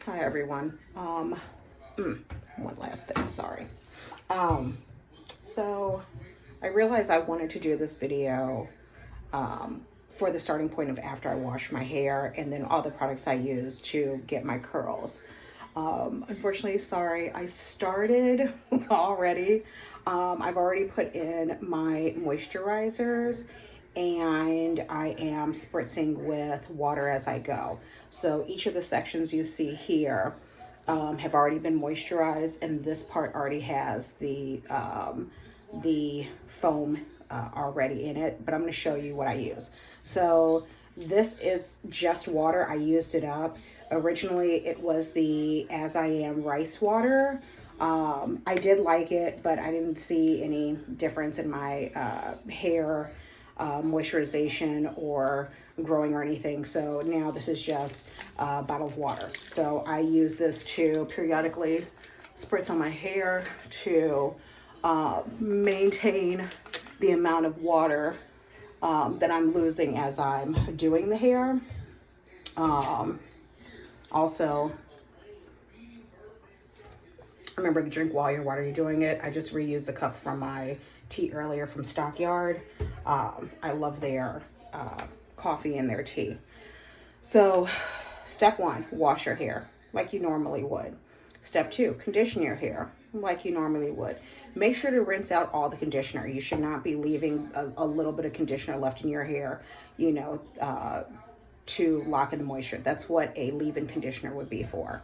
Hi everyone. One last thing, sorry. Um, so I realized I wanted to do this video for the starting point of after I wash my hair and then all the products I use to get my curls. Unfortunately, sorry, I started already. I've already put in my moisturizers and I am spritzing with water as I go. So each of the sections you see here have already been moisturized, and this part already has the foam already in it, but I'm going to show you what I use. So this is just water. I used it up. Originally, it was the As I Am rice water. I did like it, but I didn't see any difference in my hair moisturization or growing or anything. So now this is just a bottle of water. So I use this to periodically spritz on my hair to maintain the amount of water that I'm losing as I'm doing the hair. Also, remember to drink while you're doing it. I just reused a cup from my tea earlier from Stockyard. I love their coffee and their tea. So, step one, wash your hair like you normally would. Step two, condition your hair like you normally would. Make sure to rinse out all the conditioner. You should not be leaving a little bit of conditioner left in your hair, to lock in the moisture. That's what a leave-in conditioner would be for.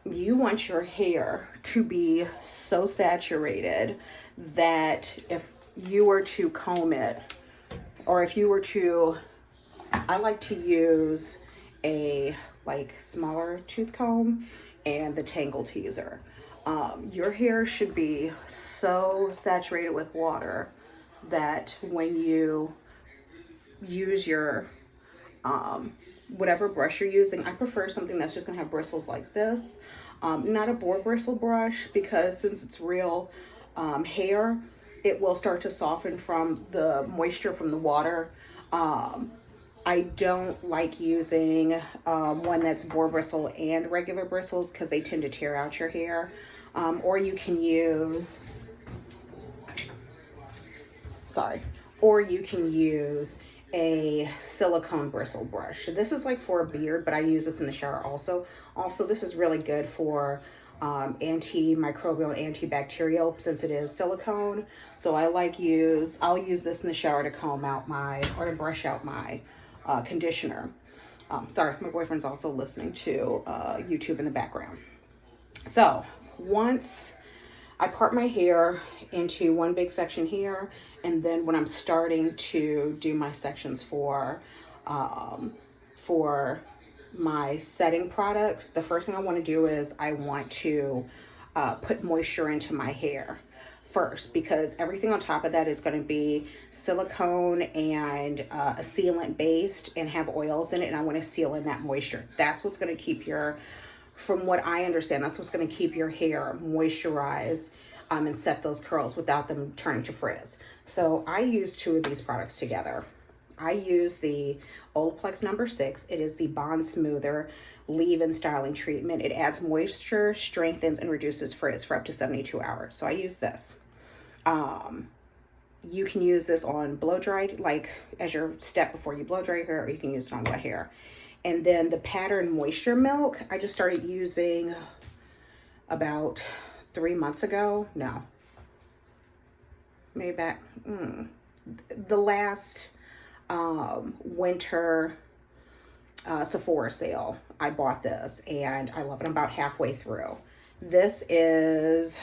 You want your hair to be so saturated that if you were to comb it, or if you were to, I like to use a smaller tooth comb and the Tangle Teaser. Your hair should be so saturated with water that when you use your whatever brush you're using, I prefer something that's just gonna have bristles like this. Not a boar bristle brush, because since it's real hair, it will start to soften from the moisture from the water. I don't like using one that's boar bristle and regular bristles because they tend to tear out your hair. Or you can use, a silicone bristle brush. This is like for a beard, but I use this in the shower also. Also, this is really good for antimicrobial and antibacterial since it is silicone. So I'll use this in the shower to to brush out my conditioner. Sorry, my boyfriend's also listening to YouTube in the background. So once I part my hair into one big section here, and then when I'm starting to do my sections for my setting products, the first thing I want to do is I want to put moisture into my hair first, because everything on top of that is going to be silicone and a sealant based and have oils in it, and I want to seal in that moisture. That's what's going to keep from what I understand, that's what's going to keep your hair moisturized and set those curls without them turning to frizz. So I use two of these products together. I use the Olaplex number 6. It is the Bond Smoother leave-in styling treatment. It adds moisture, strengthens, and reduces frizz for up to 72 hours. So I use this. You can use this on blow-dried, like as your step before you blow-dry your hair, or you can use it on wet hair. And then the Pattern Moisture Milk, I just started using about 3 months ago. No, maybe back the last winter Sephora sale. I bought this and I love it. I'm about halfway through. This has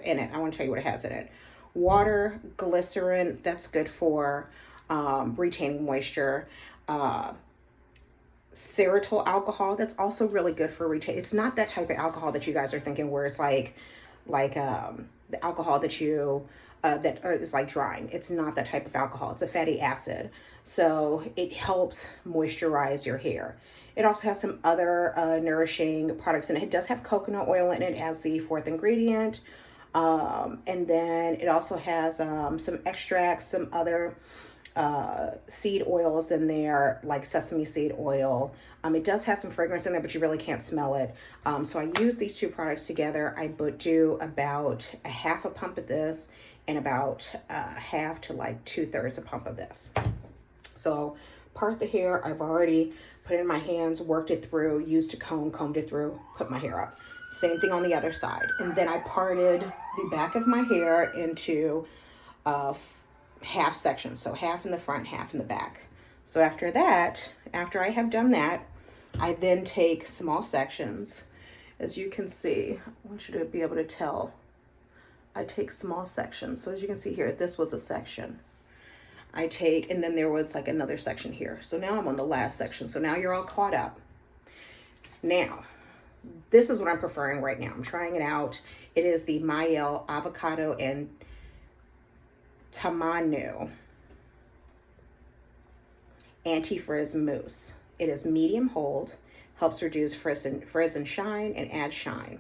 in it, I want to tell you what it has in it: water, glycerin, that's good for retaining moisture, xylitol alcohol, that's also really good for retain. It's not that type of alcohol that you guys are thinking, where it's like the alcohol that is like drying. It's not that type of alcohol. It's a fatty acid, so it helps moisturize your hair. It also has some other nourishing products in it. It does have coconut oil in it as the fourth ingredient. And then it also has some extracts, some other seed oils in there, like sesame seed oil. It does have some fragrance in there, but you really can't smell it. So I use these two products together. I do about a half a pump of this and about half to like 2/3 a pump of this. So part the hair, I've already put it in my hands, worked it through, used a comb, combed it through, put my hair up. Same thing on the other side. And then I parted the back of my hair into half sections. So half in the front, half in the back. So after that, after I have done that, I then take small sections. As you can see, I want you to be able to tell. I take small sections. So as you can see here, this was a section. I take, and then there was like another section here. So now I'm on the last section. So now you're all caught up. Now, this is what I'm preferring right now. I'm trying it out. It is the Mielle Avocado and Tamanu Anti-Frizz Mousse. It is medium hold, helps reduce frizz and shine, and add shine.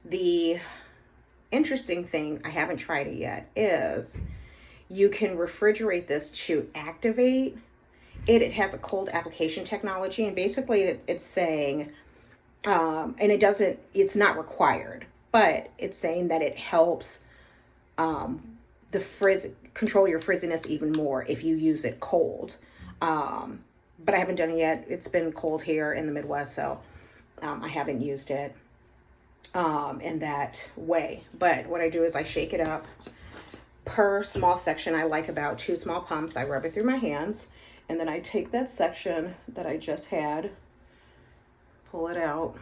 The interesting thing, I haven't tried it yet, is you can refrigerate this to activate it. It has a cold application technology, and basically it's saying, and it's not required, but it's saying that it helps the control your frizziness even more if you use it cold. But I haven't done it yet. It's been cold here in the Midwest, so I haven't used it in that way. But what I do is I shake it up. Per small section, I like about 2 small pumps. I rub it through my hands, and then I take that section that I just had, pull it out.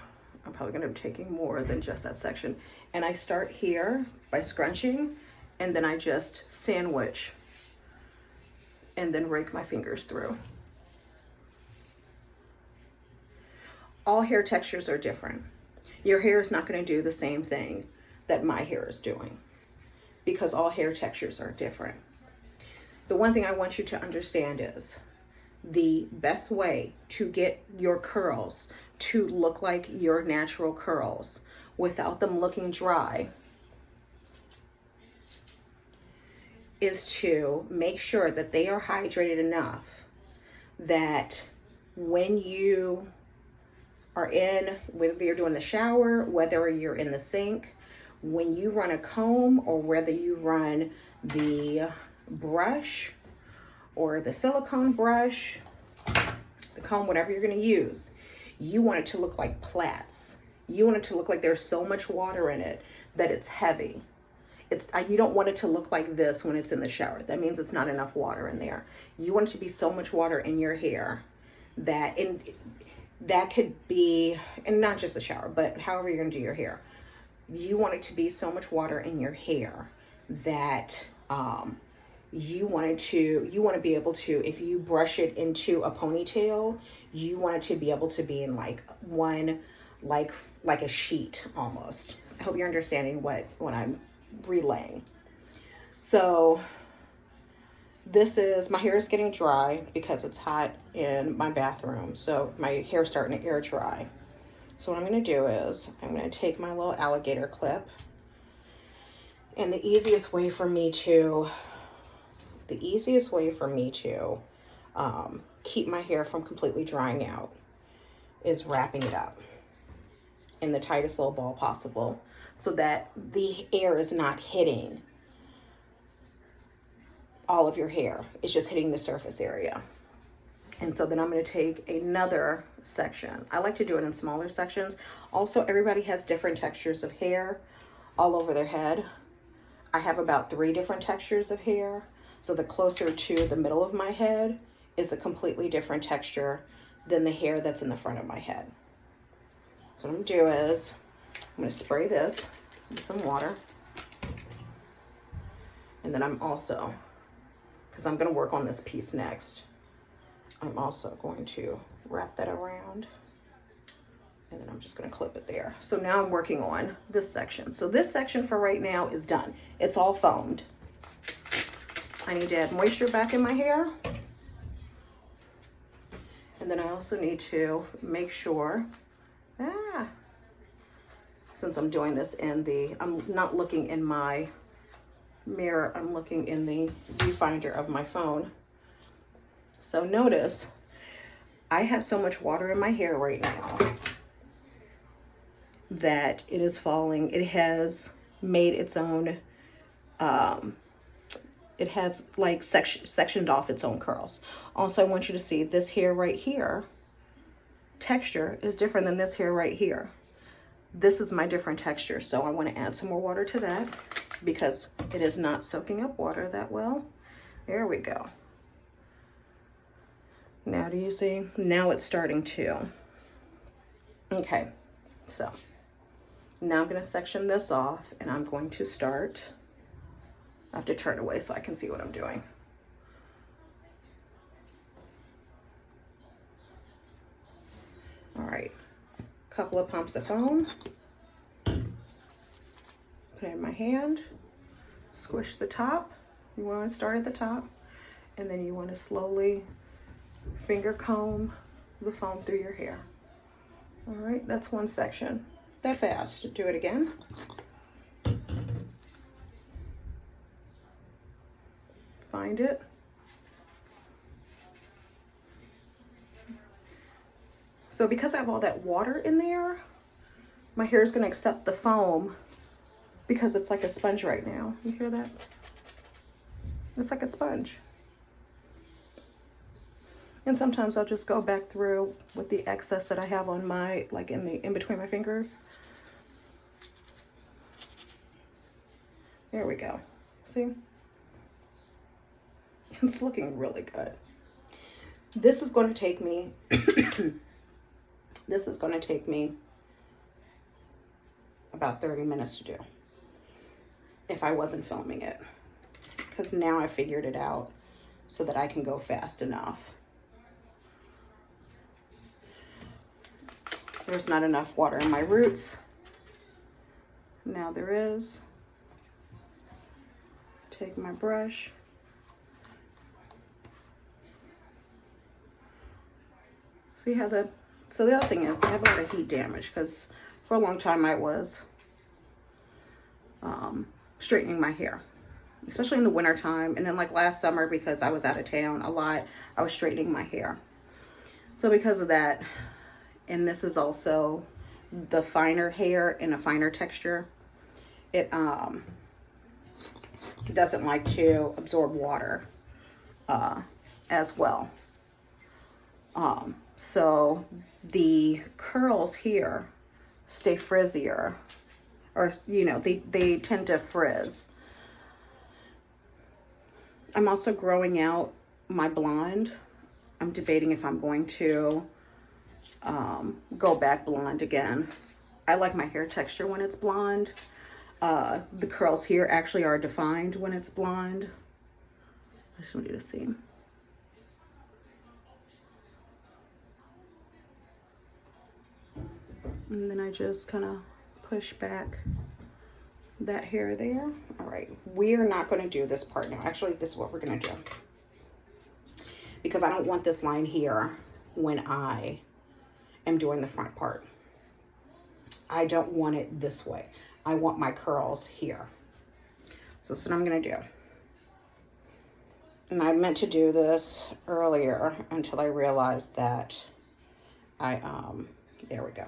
I'm probably going to be taking more than just that section. And I start here by scrunching, and then I just sandwich and then rake my fingers through. All hair textures are different. Your hair is not going to do the same thing that my hair is doing, because all hair textures are different. The one thing I want you to understand is the best way to get your curls to look like your natural curls without them looking dry is to make sure that they are hydrated enough that when you are in, whether you're doing the shower, whether you're in the sink, when you run a comb, or whether you run the brush or the silicone brush, the comb, whatever you're going to use, you want it to look like plaits. You want it to look like there's so much water in it that it's heavy. You don't want it to look like this when it's in the shower. That means it's not enough water in there. You want it to be so much water in your hair that, and that could be, and not just the shower, but however you're going to do your hair. You want it to be so much water in your hair that you want to be able to, if you brush it into a ponytail, you want it to be able to be in like one, like a sheet almost. I hope you're understanding what I'm relaying. So this is, my hair is getting dry because it's hot in my bathroom. So my hair's starting to air dry. So what I'm going to do is I'm going to take my little alligator clip, and the easiest way for me to keep my hair from completely drying out is wrapping it up in the tightest little ball possible so that the air is not hitting all of your hair. It's just hitting the surface area. And so then I'm going to take another section. I like to do it in smaller sections. Also, everybody has different textures of hair all over their head. I have about 3 different textures of hair. So the closer to the middle of my head is a completely different texture than the hair that's in the front of my head. So what I'm going to do is I'm going to spray this with some water. And then I'm also, because I'm going to work on this piece next, I'm also going to wrap that around, and then I'm just going to clip it there. So now I'm working on this section. So this section for right now is done. It's all foamed. I need to add moisture back in my hair. And then I also need to make sure, since I'm doing this I'm not looking in my mirror, I'm looking in the viewfinder of my phone. So notice, I have so much water in my hair right now that it is falling. It has made its own, it has like sectioned off its own curls. Also, I want you to see this hair right here, texture is different than this hair right here. This is my different texture. So I want to add some more water to that because it is not soaking up water that well. There we go. Now do you see? Now it's starting to. Okay, so now I'm going to section this off and I'm going to start. I have to turn away so I can see what I'm doing. All right, couple of pumps of foam. Put it in my hand, squish the top. You want to start at the top, and then you want to slowly finger comb the foam through your hair. All right, that's one section. That fast. Do it again. Find it. So because I have all that water in there, my hair is going to accept the foam because it's like a sponge right now. You hear that? It's like a sponge. And sometimes I'll just go back through with the excess that I have on my, like in between my fingers. There we go. See? It's looking really good. This is going to take me, this is going to take me about 30 minutes to do if I wasn't filming it. Because now I figured it out so that I can go fast enough. There's not enough water in my roots. Now there is. Take my brush. See how the, so the other thing is I have a lot of heat damage because for a long time I was straightening my hair, especially in the winter time. And then like last summer, because I was out of town a lot, I was straightening my hair. So because of that, and this is also the finer hair and a finer texture, it doesn't like to absorb water as well. So the curls here stay frizzier, or you know, they tend to frizz. I'm also growing out my blonde. I'm debating if I'm going to go back blonde again. I like my hair texture when it's blonde. The curls here actually are defined when it's blonde. I just want you to see. And then I just kind of push back that hair there. All right, we are not going to do this part now. Actually, this is what we're going to do. Because I don't want this line here when I am doing the front part. I don't want it this way. I want my curls here. So that's what I'm going to do. And I meant to do this earlier until I realized that there we go.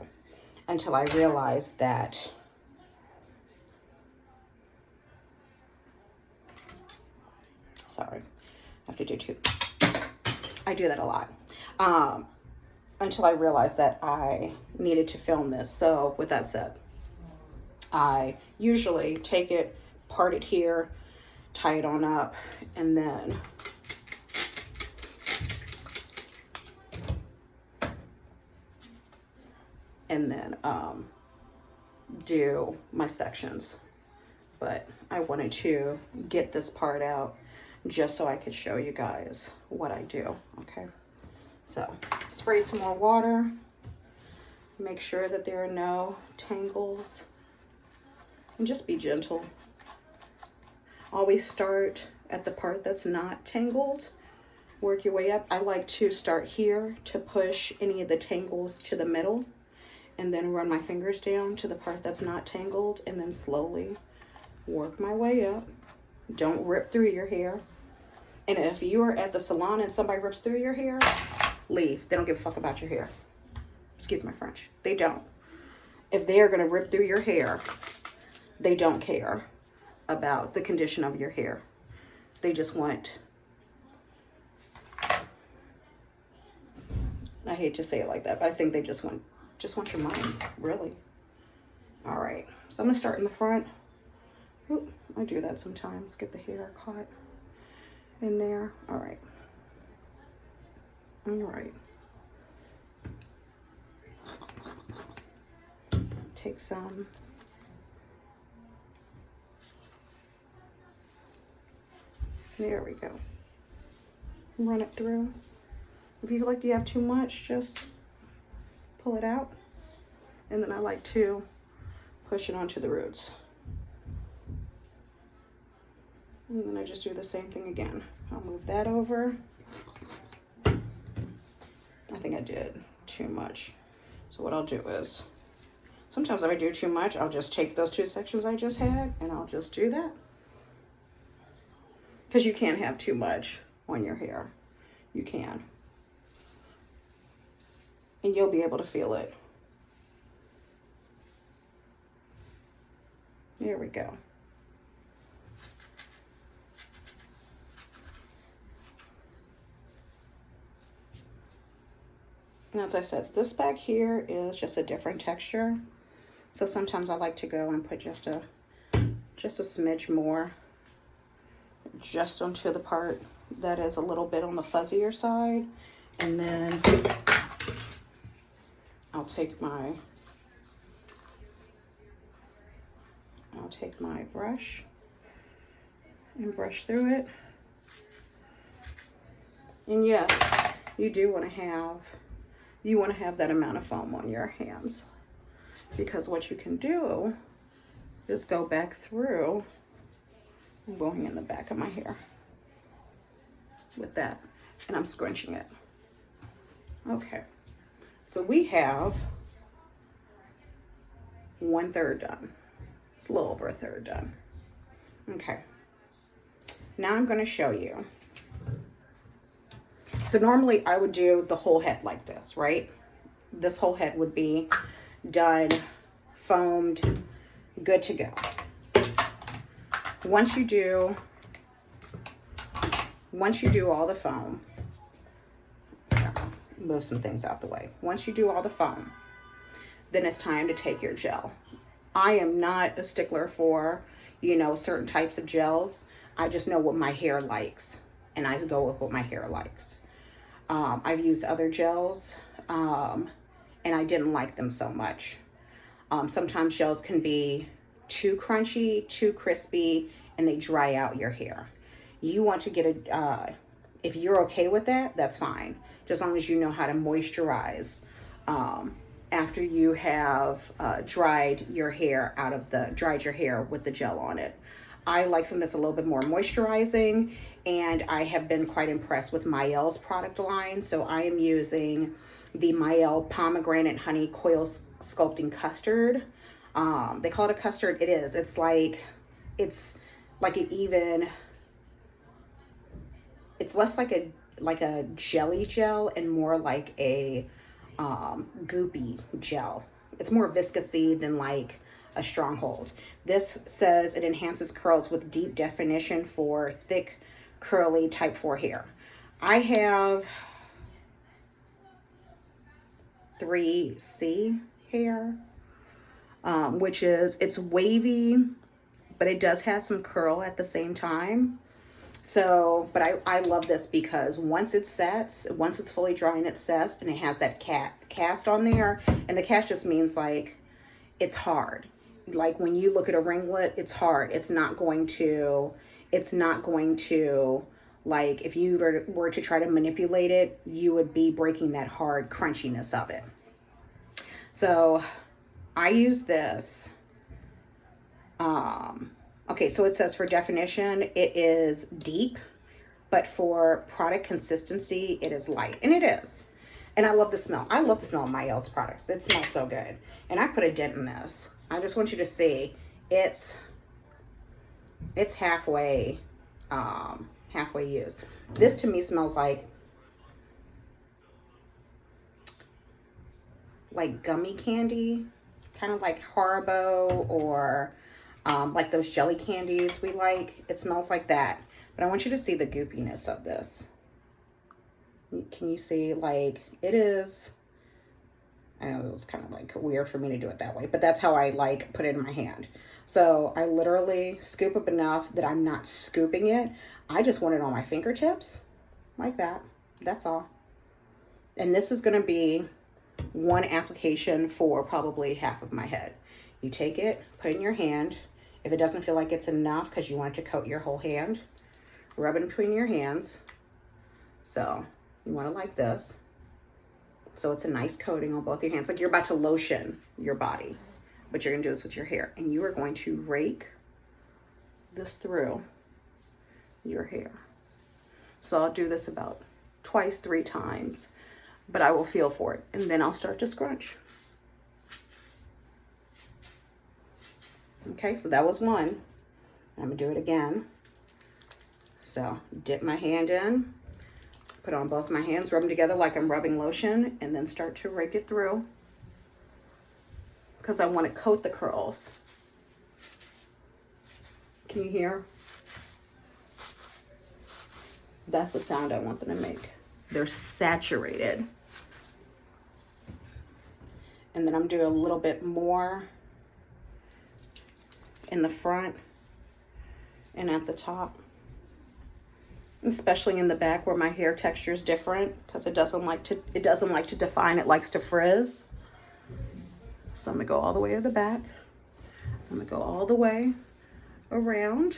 Until I realized that sorry, I have to do two. I do that a lot. Until I realized that I needed to film this. So with that said, I usually take it, part it here, tie it on up, and then do my sections. But I wanted to get this part out just so I could show you guys what I do. Okay, so spray some more water, make sure that there are no tangles, and just be gentle. Always start at the part that's not tangled, work your way up. I like to start here to push any of the tangles to the middle, and then run my fingers down to the part that's not tangled, and then slowly work my way up. Don't rip through your hair. And if you are at the salon and somebody rips through your hair, leave. They don't give a fuck about your hair. Excuse my French. They don't. If they are going to rip through your hair, they don't care about the condition of your hair. They just want, I hate to say it like that, but I think they just want your money, really. All right, so I'm gonna start in the front. Oop, I do that sometimes, get the hair caught in there. All right. All right. Take some. There we go. Run it through. If you feel like you have too much, just pull it out. And then I like to push it onto the roots. And then I just do the same thing again. I'll move that over. I think I did too much. So what I'll do is, sometimes if I do too much, I'll just take those two sections I just had and I'll just do that. Because you can't have too much on your hair. You can. And you'll be able to feel it. There we go. And as I said, this back here is just a different texture. So sometimes I like to go and put just a smidge more just onto the part that is a little bit on the fuzzier side. And then I'll take my brush and brush through it. And yes, you do want to have that amount of foam on your hands, because what you can do is go back through. I'm going in the back of my hair with that, and I'm scrunching it. Okay, so we have 1/3 done. It's a little over a third done. Okay, now I'm going to show you. So normally I would do the whole head like this, right? This whole head would be done, foamed, good to go. Once you do all the foam, move some things out the way. Once you do all the foam, then it's time to take your gel. I am not a stickler for, certain types of gels. I just know what my hair likes, and I go with what my hair likes. I've used other gels, and I didn't like them so much. Sometimes gels can be too crunchy, too crispy, and they dry out your hair. You want to get if you're okay with that, that's fine. Just as long as you know how to moisturize after you have dried your hair with the gel on it. I like something that's a little bit more moisturizing, and I have been quite impressed with Mielle's product line. So I am using the Mielle Pomegranate Honey Coil Sculpting Custard. They call it a custard. It is. It's like it's less like a jelly gel and more like a goopy gel. It's more viscousy than like a stronghold. This says it enhances curls with deep definition for thick, curly type 4 hair. I have 3C hair, which is, it's wavy, but it does have some curl at the same time. So, but I love this because once it sets, once it's fully dry and it sets, and it has that cast on there, and the cast just means like it's hard. Like when you look at a ringlet, it's hard. It's not going to, like if you were to try to manipulate it, you would be breaking that hard crunchiness of it. So I use this. Okay, so it says for definition, it is deep, but for product consistency, it is light, and it is. And I love the smell. I love the smell of Mielle's products. It smells so good. And I put a dent in this. I just want you to see, it's halfway halfway used. This to me smells like gummy candy, kind of like Haribo, or like those jelly candies we like. It smells like that. But I want you to see the goopiness of this. Can you see, like, it is, I know it was kind of like weird for me to do it that way, but that's how I like put it in my hand. So I literally scoop up enough that I'm not scooping it. I just want it on my fingertips like that. That's all. And this is going to be one application for probably half of my head. You take it, put it in your hand. If it doesn't feel like it's enough because you want it to coat your whole hand, rub it between your hands. So you want it like this. So it's a nice coating on both your hands. Like you're about to lotion your body, but you're going to do this with your hair. And you are going to rake this through your hair. So I'll do this about twice, 3 times, but I will feel for it. And then I'll start to scrunch. Okay, so that was one. I'm going to do it again. So dip my hand in, put on both my hands, rub them together like I'm rubbing lotion, and then start to rake it through because I want to coat the curls. Can you hear? That's the sound I want them to make. They're saturated. And then I'm doing a little bit more in the front and at the top, especially in the back where my hair texture is different because it doesn't like to define, it likes to frizz. So I'm gonna go all the way to the back. I'm gonna go all the way around,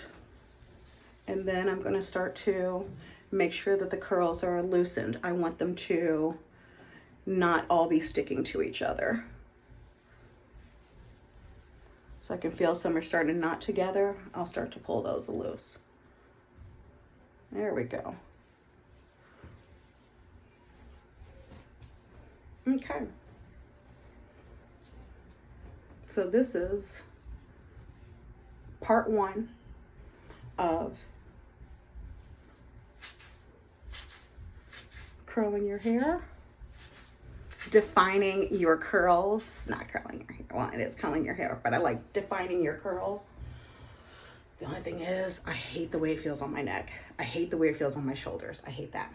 and then I'm gonna start to make sure that the curls are loosened. I want them to not all be sticking to each other. So I can feel some are starting to knot together. I'll start to pull those loose. There we go. Okay. So this is part 1 of curling your hair, defining your curls. Not curling your hair. Well, it is curling your hair, but I like defining your curls. The only thing is, I hate the way it feels on my neck. I hate the way it feels on my shoulders. I hate that.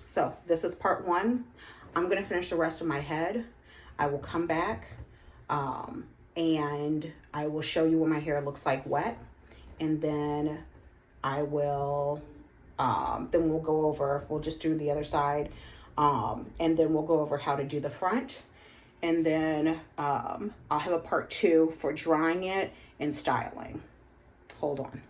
So this is part 1. I'm gonna finish the rest of my head. I will come back and I will show you what my hair looks like wet. And then I will, then we'll go over, we'll just do the other side. And then we'll go over how to do the front. And then I'll have a part 2 for drying it and styling. Hold on.